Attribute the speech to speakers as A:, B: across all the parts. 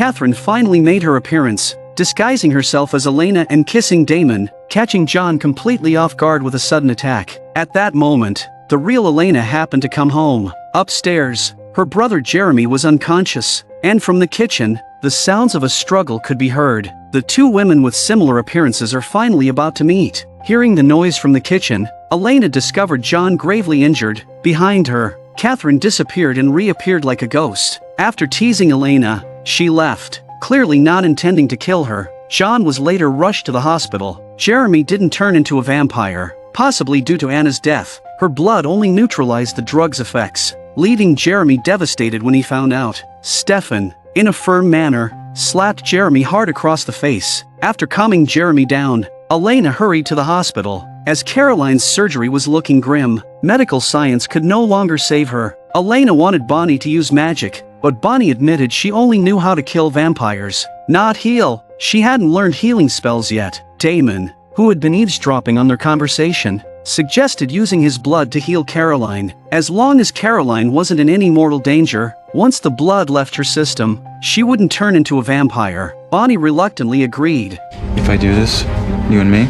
A: Katherine finally made her appearance, disguising herself as Elena and kissing Damon, catching John completely off guard with a sudden attack. At that moment, the real Elena happened to come home. Upstairs, her brother Jeremy was unconscious, and from the kitchen, the sounds of a struggle could be heard. The two women with similar appearances are finally about to meet. Hearing the noise from the kitchen, Elena discovered John gravely injured. Behind her, Katherine disappeared and reappeared like a ghost. After teasing Elena, she left, clearly not intending to kill her. John was later rushed to the hospital. Jeremy didn't turn into a vampire, possibly due to Anna's death. Her blood only neutralized the drug's effects, leaving Jeremy devastated when he found out. Stefan, in a firm manner, slapped Jeremy hard across the face. After calming Jeremy down, Elena hurried to the hospital. As Caroline's surgery was looking grim, medical science could no longer save her. Elena wanted Bonnie to use magic, but Bonnie admitted she only knew how to kill vampires, not heal. She hadn't learned healing spells yet. Damon, who had been eavesdropping on their conversation, suggested using his blood to heal Caroline. As long as Caroline wasn't in any mortal danger, once the blood left her system, she wouldn't turn into a vampire. Bonnie reluctantly agreed.
B: If I do this, you and me,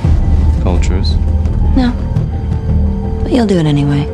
B: call it truce.
C: No. But you'll do it anyway.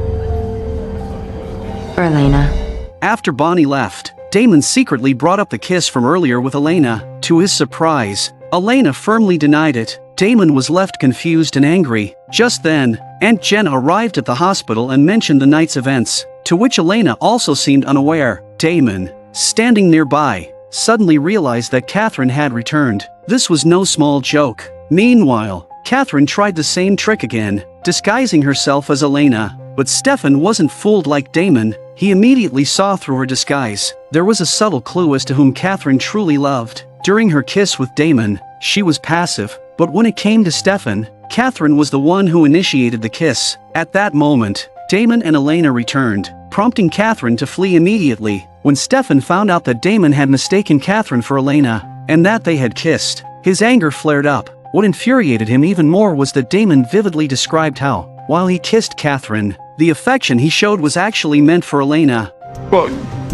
C: For Elena.
A: After Bonnie left, Damon secretly brought up the kiss from earlier with Elena. To his surprise, Elena firmly denied it. Damon was left confused and angry. Just then, Aunt Jenna arrived at the hospital and mentioned the night's events, to which Elena also seemed unaware. Damon, standing nearby, suddenly realized that Katherine had returned. This was no small joke. Meanwhile, Katherine tried the same trick again, disguising herself as Elena, but Stefan wasn't fooled like Damon. He immediately saw through her disguise. There was a subtle clue as to whom Katherine truly loved. During her kiss with Damon, she was passive, but when it came to Stefan, Katherine was the one who initiated the kiss. At that moment, Damon and Elena returned, prompting Katherine to flee immediately. When Stefan found out that Damon had mistaken Katherine for Elena, and that they had kissed, his anger flared up. What infuriated him even more was that Damon vividly described how, while he kissed Katherine, the affection he showed was actually meant for Elena.
B: Well,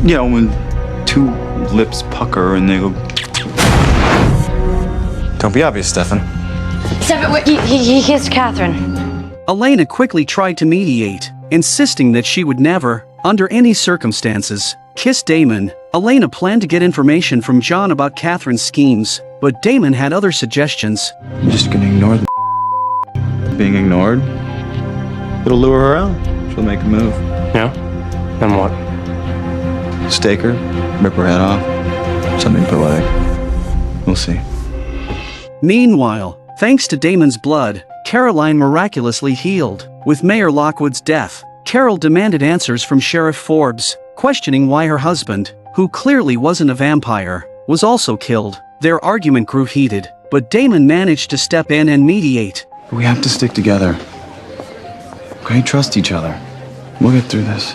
B: you know, when two lips pucker and they go... Don't be obvious, Stefan.
C: Stefan, he kissed Katherine.
A: Elena quickly tried to mediate, insisting that she would never, under any circumstances, kiss Damon. Elena planned to get information from John about Katherine's schemes, but Damon had other suggestions.
B: I'm just gonna ignore the being ignored. It'll lure her out. She'll make a move.
D: Yeah? Then what?
B: Stake her, rip her head off. Something poetic. We'll see.
A: Meanwhile, thanks to Damon's blood, Caroline miraculously healed. With Mayor Lockwood's death, Carol demanded answers from Sheriff Forbes, questioning why her husband, who clearly wasn't a vampire, was also killed. Their argument grew heated, but Damon managed to step in and mediate.
B: We have to stick together. Okay, trust each other. We'll get through this.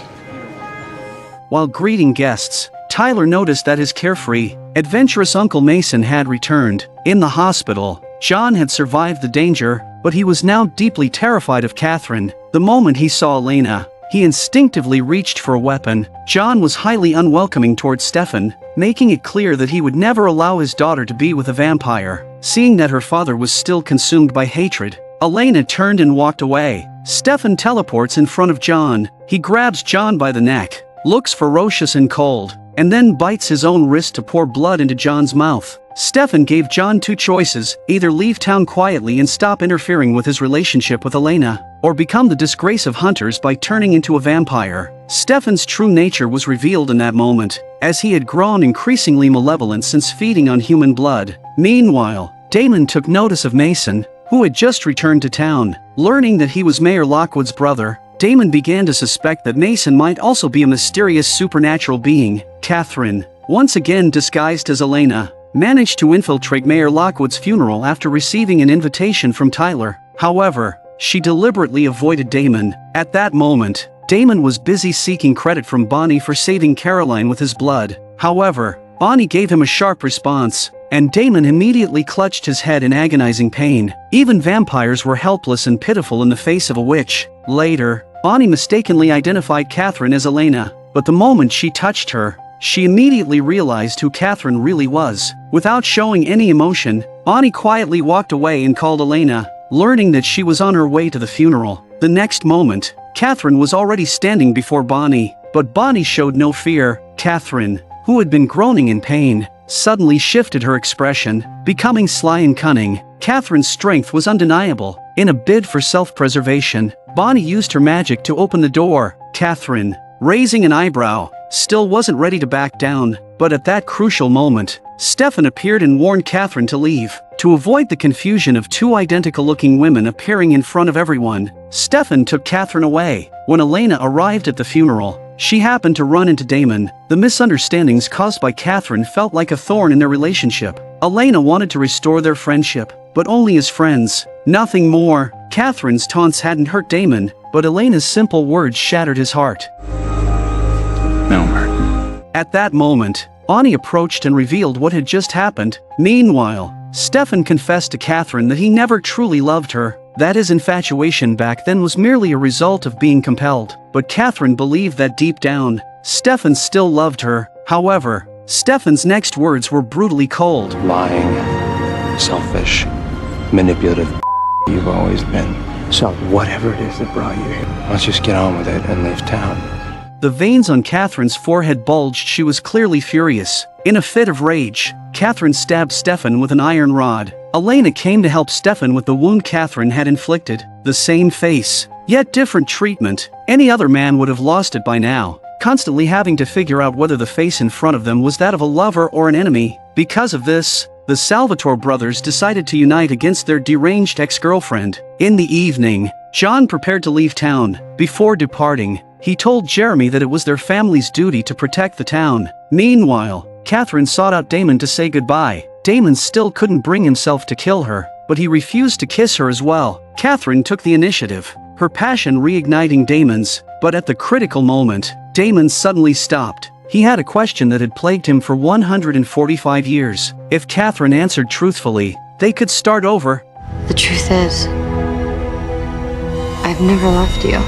A: While greeting guests, Tyler noticed that his carefree, adventurous Uncle Mason had returned. In the hospital, John had survived the danger, but he was now deeply terrified of Katherine. The moment he saw Elena, he instinctively reached for a weapon. John was highly unwelcoming towards Stefan, making it clear that he would never allow his daughter to be with a vampire. Seeing that her father was still consumed by hatred, Elena turned and walked away. Stefan teleports in front of John. He grabs John by the neck, looks ferocious and cold, and then bites his own wrist to pour blood into John's mouth. Stefan gave John two choices: either leave town quietly and stop interfering with his relationship with Elena, or become the disgrace of hunters by turning into a vampire. Stefan's true nature was revealed in that moment, as he had grown increasingly malevolent since feeding on human blood. Meanwhile, Damon took notice of Mason, who had just returned to town. Learning that he was Mayor Lockwood's brother, Damon began to suspect that Mason might also be a mysterious supernatural being. Katherine, once again disguised as Elena, managed to infiltrate Mayor Lockwood's funeral after receiving an invitation from Tyler. However, she deliberately avoided Damon. At that moment, Damon was busy seeking credit from Bonnie for saving Caroline with his blood. However, Bonnie gave him a sharp response, and Damon immediately clutched his head in agonizing pain. Even vampires were helpless and pitiful in the face of a witch. Later, Bonnie mistakenly identified Katherine as Elena, but the moment she touched her, she immediately realized who Katherine really was. Without showing any emotion, Bonnie quietly walked away and called Elena, learning that she was on her way to the funeral. The next moment, Katherine was already standing before Bonnie, but Bonnie showed no fear. Katherine, who had been groaning in pain, suddenly shifted her expression, becoming sly and cunning. Katherine's strength was undeniable. In a bid for self-preservation, Bonnie used her magic to open the door. Katherine, raising an eyebrow, still wasn't ready to back down, but at that crucial moment, Stefan appeared and warned Katherine to leave. To avoid the confusion of two identical-looking women appearing in front of everyone, Stefan took Katherine away. When Elena arrived at the funeral, she happened to run into Damon. The misunderstandings caused by Katherine felt like a thorn in their relationship. Elena wanted to restore their friendship, but only as friends, nothing more. Katherine's taunts hadn't hurt Damon, but Elena's simple words shattered his heart.
B: No, Mert.
A: At that moment, Bonnie approached and revealed what had just happened. Meanwhile, Stefan confessed to Katherine that he never truly loved her, that his infatuation back then was merely a result of being compelled. But Katherine believed that deep down, Stefan still loved her. However, Stefan's next words were brutally cold.
D: Lying, selfish, manipulative you've always been. So whatever it is that brought you here, let's just get on with it and leave town.
A: The veins on Katherine's forehead bulged. She was clearly furious. In a fit of rage, Katherine stabbed Stefan with an iron rod. Elena came to help Stefan with the wound Katherine had inflicted. The same face, yet different treatment. Any other man would have lost it by now, constantly having to figure out whether the face in front of them was that of a lover or an enemy. Because of this, the Salvatore brothers decided to unite against their deranged ex-girlfriend. In the evening, John prepared to leave town. Before departing, he told Jeremy that it was their family's duty to protect the town. Meanwhile, Katherine sought out Damon to say goodbye. Damon still couldn't bring himself to kill her, but he refused to kiss her as well. Katherine took the initiative, her passion reigniting Damon's, but at the critical moment, Damon suddenly stopped. He had a question that had plagued him for 145 years. If Katherine answered truthfully, they could start over.
C: The truth is, I've never left you.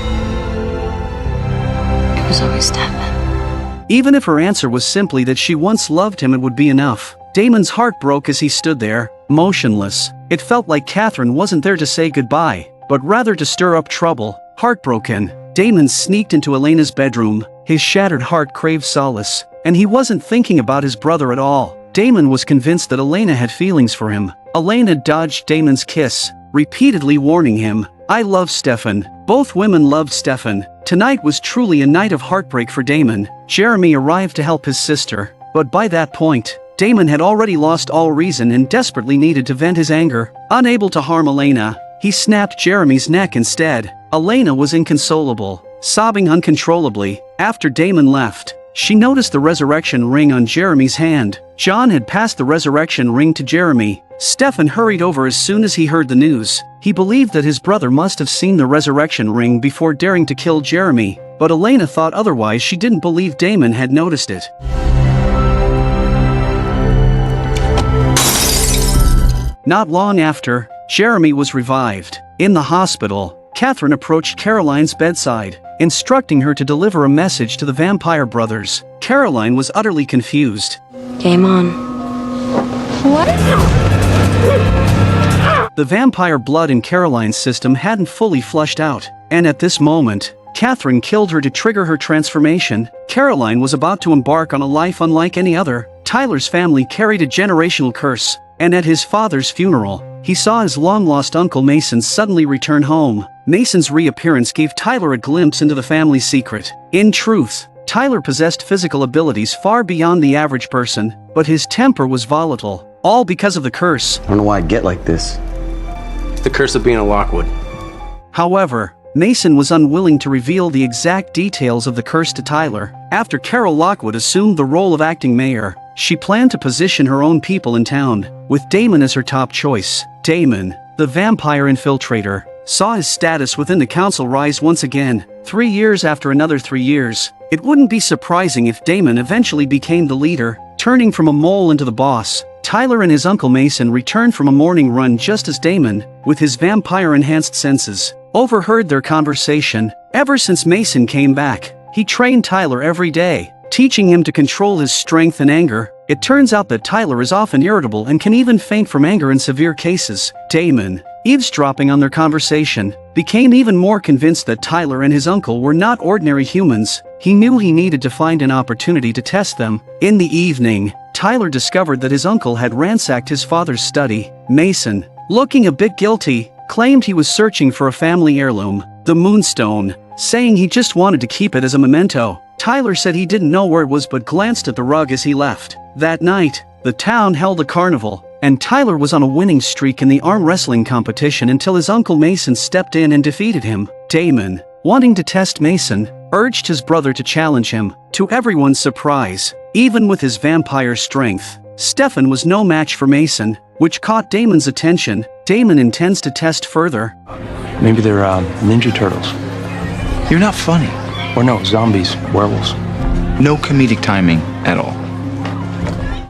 C: It was always Stefan.
A: Even if her answer was simply that she once loved him, it would be enough. Damon's heart broke as he stood there, motionless. It felt like Katherine wasn't there to say goodbye, but rather to stir up trouble. Heartbroken, Damon sneaked into Elena's bedroom. His shattered heart craved solace, and he wasn't thinking about his brother at all. Damon was convinced that Elena had feelings for him. Elena dodged Damon's kiss, repeatedly warning him, "I love Stefan." Both women loved Stefan. Tonight was truly a night of heartbreak for Damon. Jeremy arrived to help his sister, but by that point, Damon had already lost all reason and desperately needed to vent his anger. Unable to harm Elena, he snapped Jeremy's neck instead. Elena was inconsolable, sobbing uncontrollably. After Damon left, she noticed the resurrection ring on Jeremy's hand. John had passed the resurrection ring to Jeremy. Stefan hurried over as soon as he heard the news. He believed that his brother must have seen the resurrection ring before daring to kill Jeremy, but Elena thought otherwise. She didn't believe Damon had noticed it. Not long after, Jeremy was revived. In the hospital, Katherine approached Caroline's bedside, instructing her to deliver a message to the vampire brothers. Caroline was utterly confused.
C: Game on. What?
A: The vampire blood in Caroline's system hadn't fully flushed out, and at this moment, Katherine killed her to trigger her transformation. Caroline was about to embark on a life unlike any other. Tyler's family carried a generational curse, and at his father's funeral, he saw his long-lost Uncle Mason suddenly return home. Mason's reappearance gave Tyler a glimpse into the family's secret. In truth, Tyler possessed physical abilities far beyond the average person, but his temper was volatile, all because of the curse.
E: I don't know why I get like this.
D: The curse of being a Lockwood.
A: However, Mason was unwilling to reveal the exact details of the curse to Tyler. After Carol Lockwood assumed the role of acting mayor, she planned to position her own people in town, with Damon as her top choice. Damon, the vampire infiltrator, saw his status within the council rise once again. 3 years after another 3 years, it wouldn't be surprising if Damon eventually became the leader, turning from a mole into the boss. Tyler and his Uncle Mason returned from a morning run just as Damon, with his vampire-enhanced senses, overheard their conversation. Ever since Mason came back, he trained Tyler every day. teaching him to control his strength and anger. It turns out that Tyler is often irritable and can even faint from anger in severe cases. Damon, eavesdropping on their conversation, became even more convinced that Tyler and his uncle were not ordinary humans. He knew he needed to find an opportunity to test them. In the evening, Tyler discovered that his uncle had ransacked his father's study. Mason, looking a bit guilty, claimed he was searching for a family heirloom, the moonstone, saying he just wanted to keep it as a memento. Tyler said he didn't know where it was but glanced at the rug as he left. That night, the town held a carnival, and Tyler was on a winning streak in the arm wrestling competition until his uncle Mason stepped in and defeated him. Damon, wanting to test Mason, urged his brother to challenge him. To everyone's surprise, even with his vampire strength, Stefan was no match for Mason, which caught Damon's attention. Damon intends to test further.
D: Maybe they're Ninja Turtles.
B: You're not funny.
D: Or no, zombies, werewolves.
B: No comedic timing at all.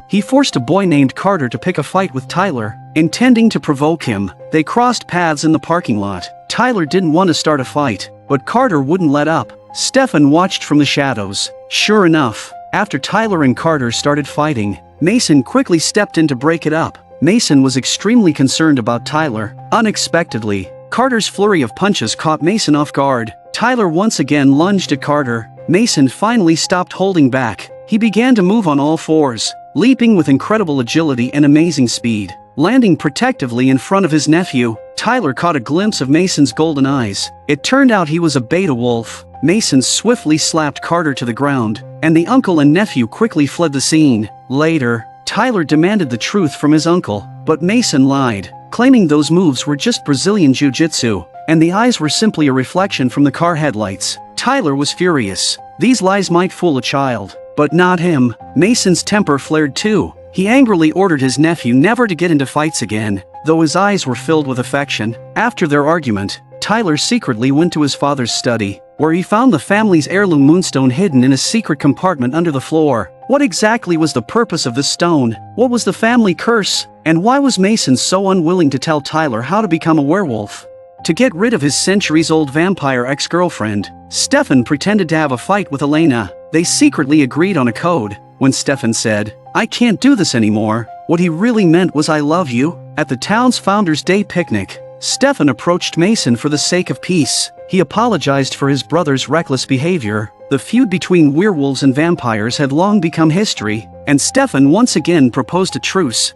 A: He forced a boy named Carter to pick a fight with Tyler, intending to provoke him. They crossed paths in the parking lot. Tyler didn't want to start a fight, but Carter wouldn't let up. Stefan watched from the shadows. Sure enough, after Tyler and Carter started fighting, Mason quickly stepped in to break it up. Mason was extremely concerned about Tyler. Unexpectedly, Carter's flurry of punches caught Mason off guard. Tyler once again lunged at Carter. Mason finally stopped holding back. He began to move on all fours, leaping with incredible agility and amazing speed. Landing protectively in front of his nephew, Tyler caught a glimpse of Mason's golden eyes. It turned out he was a beta wolf. Mason swiftly slapped Carter to the ground, and the uncle and nephew quickly fled the scene. Later, Tyler demanded the truth from his uncle, but Mason lied, claiming those moves were just Brazilian jiu-jitsu, and the eyes were simply a reflection from the car headlights. Tyler was furious. These lies might fool a child, but not him. Mason's temper flared too. He angrily ordered his nephew never to get into fights again, though his eyes were filled with affection. After their argument, Tyler secretly went to his father's study, where he found the family's heirloom moonstone hidden in a secret compartment under the floor. What exactly was the purpose of this stone? What was the family curse? And why was Mason so unwilling to tell Tyler how to become a werewolf? To get rid of his centuries-old vampire ex-girlfriend, Stefan pretended to have a fight with Elena. They secretly agreed on a code. When Stefan said, "I can't do this anymore," what he really meant was "I love you." At the town's Founders' Day picnic, Stefan approached Mason for the sake of peace. He apologized for his brother's reckless behavior. The feud between werewolves and vampires had long become history, and Stefan once again proposed a truce.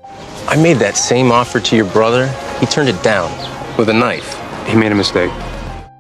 E: I made that same offer to your brother. He turned it down with a knife.
D: He made a mistake.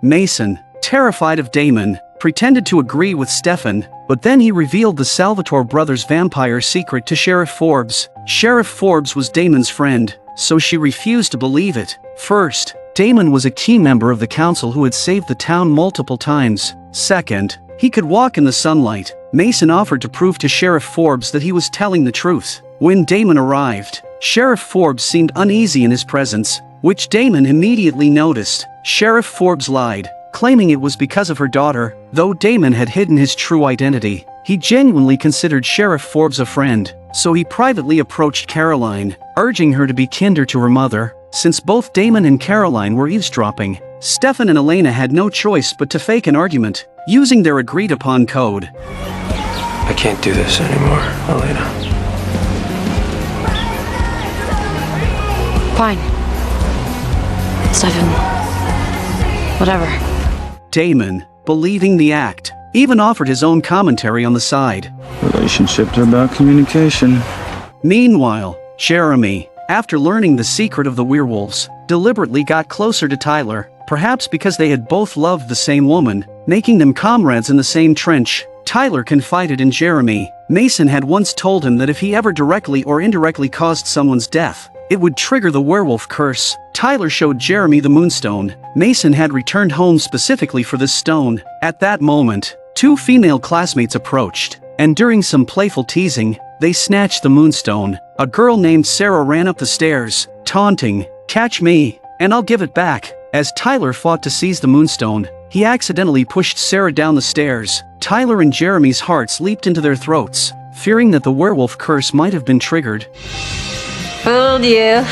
A: Mason, terrified of Damon, pretended to agree with Stefan, but then he revealed the Salvatore brothers' vampire secret to Sheriff Forbes. Sheriff Forbes was Damon's friend, so she refused to believe it. First, Damon was a key member of the council who had saved the town multiple times. Second, he could walk in the sunlight. Mason offered to prove to Sheriff Forbes that he was telling the truth. When Damon arrived, Sheriff Forbes seemed uneasy in his presence, which Damon immediately noticed. Sheriff Forbes lied, claiming it was because of her daughter. Though Damon had hidden his true identity, he genuinely considered Sheriff Forbes a friend, so he privately approached Caroline, urging her to be kinder to her mother. Since both Damon and Caroline were eavesdropping, Stefan and Elena had no choice but to fake an argument, using their agreed-upon code.
D: I can't do this anymore, Elena.
C: Fine. Stefan. Whatever.
A: Damon, believing the act, even offered his own commentary on the side.
B: Relationships are about communication.
A: Meanwhile, Jeremy, after learning the secret of the werewolves, deliberately got closer to Tyler, perhaps because they had both loved the same woman, making them comrades in the same trench. Tyler confided in Jeremy. Mason had once told him that if he ever directly or indirectly caused someone's death, it would trigger the werewolf curse. Tyler showed Jeremy the moonstone. Mason had returned home specifically for this stone. At that moment, two female classmates approached, and during some playful teasing, they snatched the moonstone. A girl named Sarah ran up the stairs, taunting, "Catch me, and I'll give it back." As Tyler fought to seize the moonstone, he accidentally pushed Sarah down the stairs. Tyler and Jeremy's hearts leaped into their throats, fearing that the werewolf curse might have been triggered.
F: Fooled you.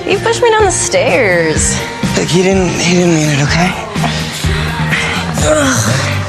F: You pushed me down the stairs.
D: Look, he didn't mean it, okay?
F: Ugh.